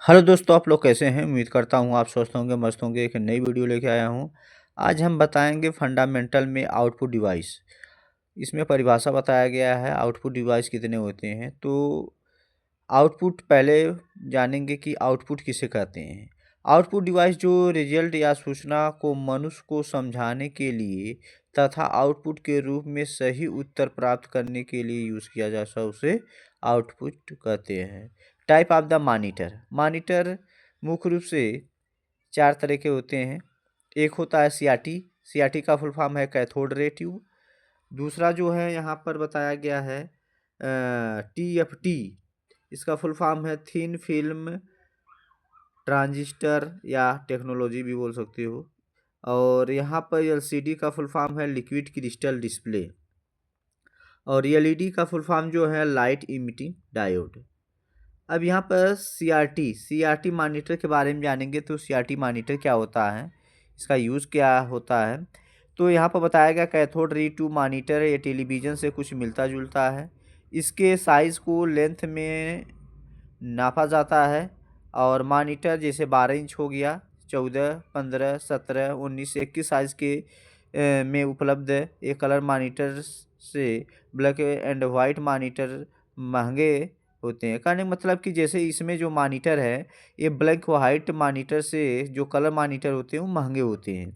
Hello दोस्तों, आप लोग कैसे हैं? उम्मीद करता हूँ आप स्वस्थ होंगे, मस्त होंगे। एक नई वीडियो लेके आया हूँ। आज हम बताएंगे फंडामेंटल में आउटपुट डिवाइस। इसमें परिभाषा बताया गया है आउटपुट डिवाइस कितने होते हैं। तो आउटपुट पहले जानेंगे कि आउटपुट किसे कहते हैं। आउटपुट डिवाइस जो रिजल्ट या सूचना को मनुष्य को समझाने के लिए तथा आउटपुट के रूप में सही उत्तर प्राप्त करने के लिए यूज़ किया जाता है उसे आउटपुट कहते हैं। Type of the monitor. Monitor मुख्य रूप से चार तरह के होते हैं। एक होता है सीआरटी। सीआरटी का फुल फॉर्म है कैथोड रे ट्यूब। दूसरा जो है यहाँ पर बताया गया है टीएफटी। इसका फुल फॉर्म है थिन फिल्म ट्रांजिस्टर या टेक्नोलॉजी भी बोल सकते हो। और यहाँ पर एलसीडी का फुल फॉर्म है लिक्विड क्रिस्टल डिस्प्ले। और एलईडी का फुल फॉर्म जो है लाइट इमिटिंग डायोड। अब यहाँ पर सीआरटी मॉनिटर के बारे में जानेंगे। तो सीआरटी मॉनिटर क्या होता है, इसका यूज़ क्या होता है। तो यहाँ पर बताया गया कैथोड रे ट्यूब मॉनिटर ये टेलीविज़न से कुछ मिलता जुलता है। इसके साइज़ को लेंथ में नापा जाता है। और मॉनिटर जैसे 12 इंच हो गया, 14, 15, 17, 19, 21 साइज़ के में उपलब्ध है। ये कलर मॉनिटर से ब्लैक एंड वाइट मॉनिटर महंगे होते हैं। कहने का मतलब कि जैसे इसमें जो मॉनिटर है ये ब्लैक वाइट मॉनिटर से जो कलर मॉनिटर होते हैं वो महंगे होते हैं।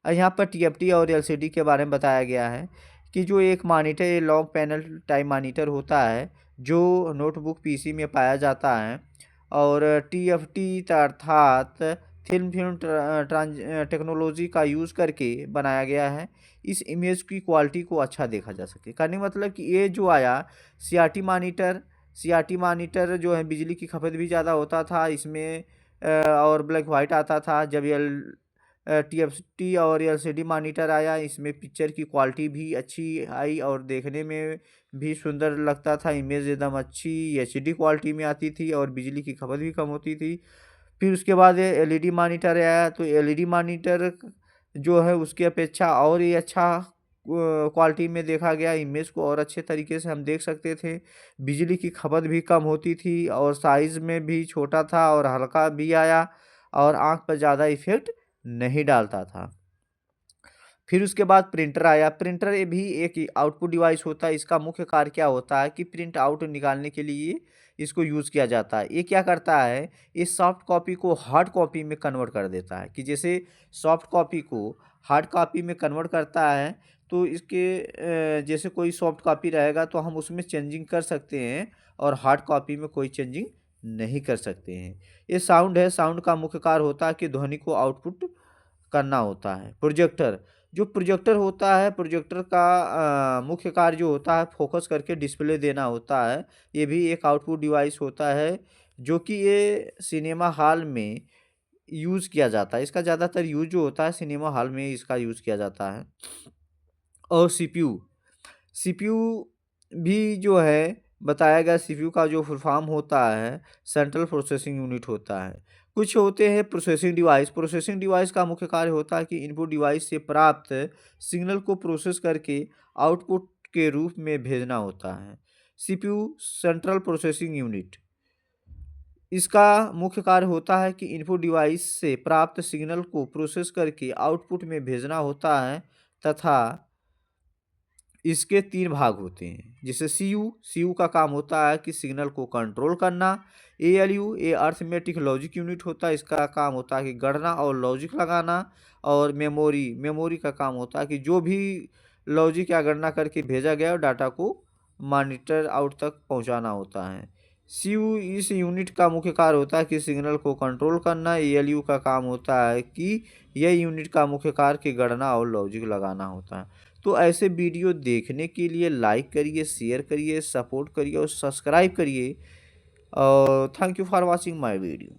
और यहाँ पर टीएफटी और एलसीडी के बारे में बताया गया है कि जो एक मॉनिटर ये लॉन्ग पैनल टाइप मॉनिटर होता है जो नोटबुक पीसी में पाया जाता है। और टीएफटी अर्थात थिन फिल्म टेक्नोलॉजी का यूज़ करके बनाया गया है। इस इमेज की क्वालिटी को अच्छा देखा जा सके। कहने का मतलब कि ये जो आया सीआरटी मॉनिटर जो है बिजली की खपत भी ज़्यादा होता था इसमें। और ब्लैक वाइट आता था। जब टीएफटी और एलसीडी मॉनिटर आया इसमें पिक्चर की क्वालिटी भी अच्छी आई और देखने में भी सुंदर लगता था। इमेज एकदम अच्छी एचडी क्वालिटी में आती थी और बिजली की खपत भी कम होती थी। फिर उसके बाद एलईडी मॉनिटर आया। तो एलईडी मॉनिटर जो है उसकी अपेक्षा और ही अच्छा क्वालिटी में देखा गया। इमेज को और अच्छे तरीके से हम देख सकते थे। बिजली की खपत भी कम होती थी और साइज़ में भी छोटा था और हल्का भी आया और आँख पर ज़्यादा इफ़ेक्ट नहीं डालता था। फिर उसके बाद प्रिंटर आया। प्रिंटर ये भी एक आउटपुट डिवाइस होता है। इसका मुख्य कार्य क्या होता है कि प्रिंट आउट निकालने के लिए इसको यूज़ किया जाता है। ये क्या करता है, ये सॉफ्ट कॉपी को हार्ड कॉपी में कन्वर्ट कर देता है। कि जैसे सॉफ्ट कॉपी को हार्ड कॉपी में कन्वर्ट करता है तो इसके जैसे कोई सॉफ्ट कॉपी रहेगा तो हम उसमें चेंजिंग कर सकते हैं और हार्ड कॉपी में कोई चेंजिंग नहीं कर सकते हैं। ये साउंड है। साउंड का मुख्य कार्य होता है कि ध्वनि को आउटपुट करना होता है। प्रोजेक्टर जो प्रोजेक्टर होता है, प्रोजेक्टर का मुख्य कार्य जो होता है फोकस करके डिस्प्ले देना होता है। ये भी एक आउटपुट डिवाइस होता है जो कि ये सिनेमा हॉल में यूज़ किया जाता है। इसका ज़्यादातर यूज़ जो होता है सिनेमा हॉल में इसका यूज़ किया जाता है। और सीपीयू सीपीयू भी जो है बताया गया। सीपीयू का जो फुल फॉर्म होता है सेंट्रल प्रोसेसिंग यूनिट होता है। कुछ होते हैं प्रोसेसिंग डिवाइस। प्रोसेसिंग डिवाइस का मुख्य कार्य होता है कि इनपुट डिवाइस से प्राप्त सिग्नल को प्रोसेस करके आउटपुट के रूप में भेजना होता है। सीपीयू सेंट्रल प्रोसेसिंग यूनिट इसका मुख्य कार्य होता है कि इनपुट डिवाइस से प्राप्त सिग्नल को प्रोसेस करके आउटपुट में भेजना होता है तथा इसके 3 भाग होते हैं। जैसे सीयू का काम होता है कि सिग्नल को कंट्रोल करना। एएलयू ये अर्थमेटिक लॉजिक यूनिट होता है। इसका काम होता है कि गणना और लॉजिक लगाना। और मेमोरी का काम होता है कि जो भी लॉजिक या गणना करके भेजा गया डाटा को मॉनिटर आउट तक पहुंचाना होता है। सीयू इस यूनिट का मुख्य कार्य होता है कि सिग्नल को कंट्रोल करना। एएलयू का काम होता है कि यह यूनिट का मुख्य कार्य की गणना और लॉजिक लगाना होता है। तो ऐसे वीडियो देखने के लिए लाइक करिए, शेयर करिए, सपोर्ट करिए और सब्सक्राइब करिए। और thank you for watching my video.